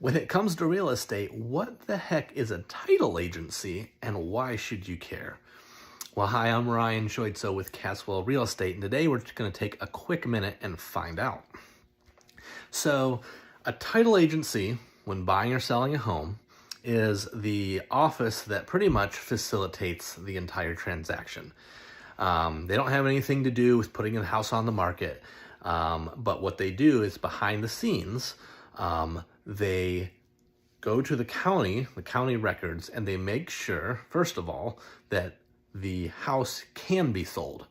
When it comes to real estate, what the heck is a title agency and why should you care? Well, hi, I'm Ryan Schoitzo with Caswell Real Estate, and today we're just going to take a quick minute and find out. So, a title agency, when buying or selling a home, is the office that pretty much facilitates the entire transaction. They don't have anything to do with putting a house on the market, but what they do is behind the scenes, they go to the county records, and they make sure, first of all, that the house can be sold.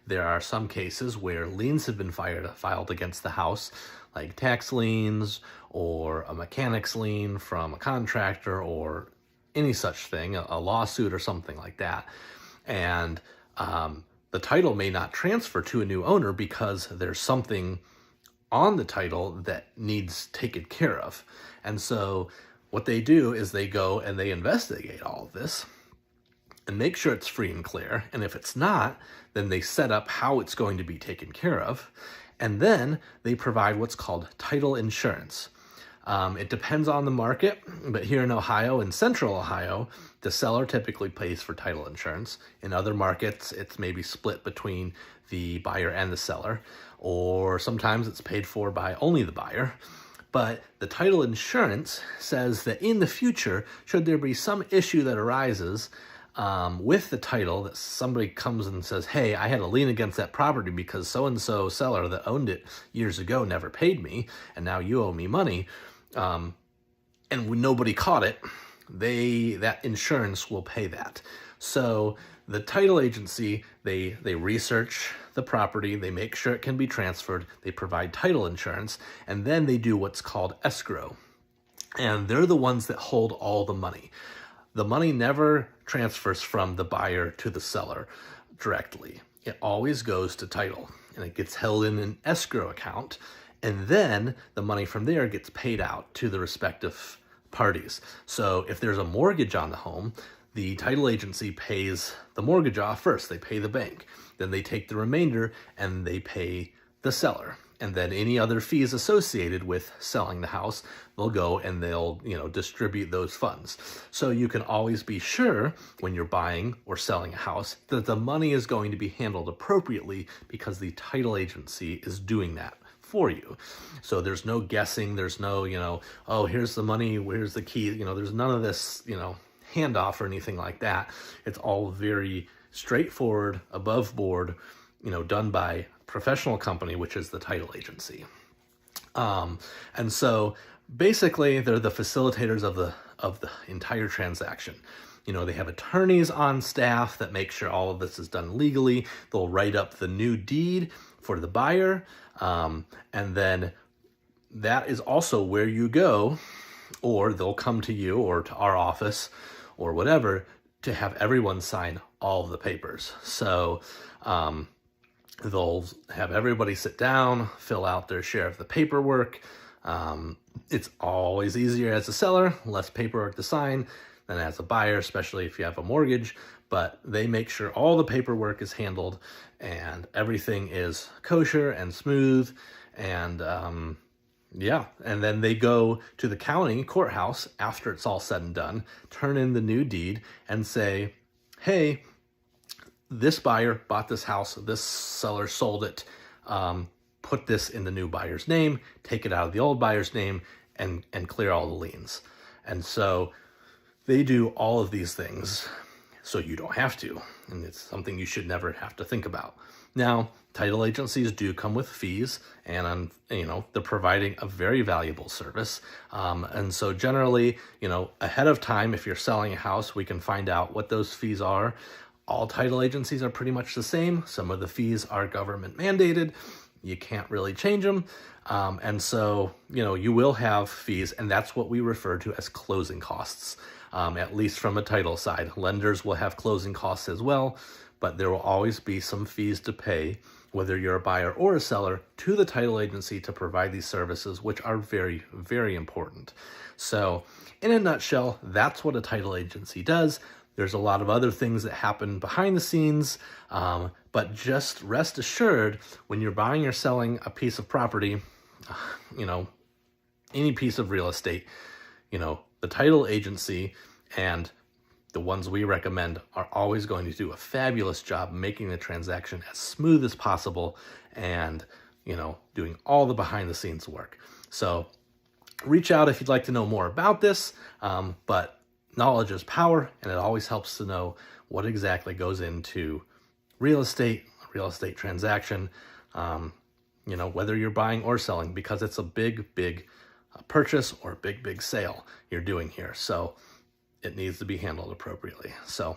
There are some cases where liens have been filed against the house, like tax liens or a mechanic's lien from a contractor or any such thing, a lawsuit or something like that. And the title may not transfer to a new owner because there's something on the title that needs taken care of. And so what they do is they go and they investigate all of this and make sure it's free and clear. And if it's not, then they set up how it's going to be taken care of. And then they provide what's called title insurance. It depends on the market, but here in Ohio, in central Ohio, the seller typically pays for title insurance. In other markets, it's maybe split between the buyer and the seller, or sometimes it's paid for by only the buyer. But the title insurance says that in the future, should there be some issue that arises with the title, that somebody comes and says, hey, I had a lien against that property because so-and-so seller that owned it years ago never paid me, and now you owe me money, and when nobody caught it, that insurance will pay that. So the title agency, they research the property, they make sure it can be transferred, they provide title insurance, and then they do what's called escrow. And they're the ones that hold all the money. The money never transfers from the buyer to the seller directly. It always goes to title, and it gets held in an escrow account, and then the money from there gets paid out to the respective parties. So if there's a mortgage on the home, the title agency pays the mortgage off first. They pay the bank. Then they take the remainder and they pay the seller. And then any other fees associated with selling the house, they'll go and they'll, distribute those funds. So you can always be sure when you're buying or selling a house that the money is going to be handled appropriately because the title agency is doing that for you. So there's no guessing. There's no, oh, here's the money, where's the key? There's none of this, handoff or anything like that. It's all very straightforward, above board, done by professional company, which is the title agency. And so basically they're the facilitators of the entire transaction. They have attorneys on staff that make sure all of this is done legally. They'll write up the new deed for the buyer. And then that is also where you go, or they'll come to you or to our office or whatever to have everyone sign all of the papers. So, they'll have everybody sit down, fill out their share of the paperwork. It's always easier as a seller, less paperwork to sign than as a buyer, especially if you have a mortgage. But they make sure all the paperwork is handled and everything is kosher and smooth. And and then they go to the county courthouse after it's all said and done, turn in the new deed and say, hey, this buyer bought this house, this seller sold it, put this in the new buyer's name, take it out of the old buyer's name, and clear all the liens. And so they do all of these things so you don't have to, and it's something you should never have to think about. Now, title agencies do come with fees, and they're providing a very valuable service. And so generally, ahead of time, if you're selling a house, we can find out what those fees are. All title agencies are pretty much the same. Some of the fees are government mandated. You can't really change them. And so, you will have fees, and that's what we refer to as closing costs, at least from a title side. Lenders will have closing costs as well, but there will always be some fees to pay, whether you're a buyer or a seller, to the title agency to provide these services, which are very, very important. So in a nutshell, that's what a title agency does. There's a lot of other things that happen behind the scenes, but just rest assured, when you're buying or selling a piece of property, any piece of real estate, the title agency and the ones we recommend are always going to do a fabulous job making the transaction as smooth as possible and, doing all the behind the scenes work. So reach out if you'd like to know more about this, but knowledge is power, and it always helps to know what exactly goes into a real estate transaction, whether you're buying or selling, because it's a big purchase or a big sale you're doing here. So it needs to be handled appropriately. So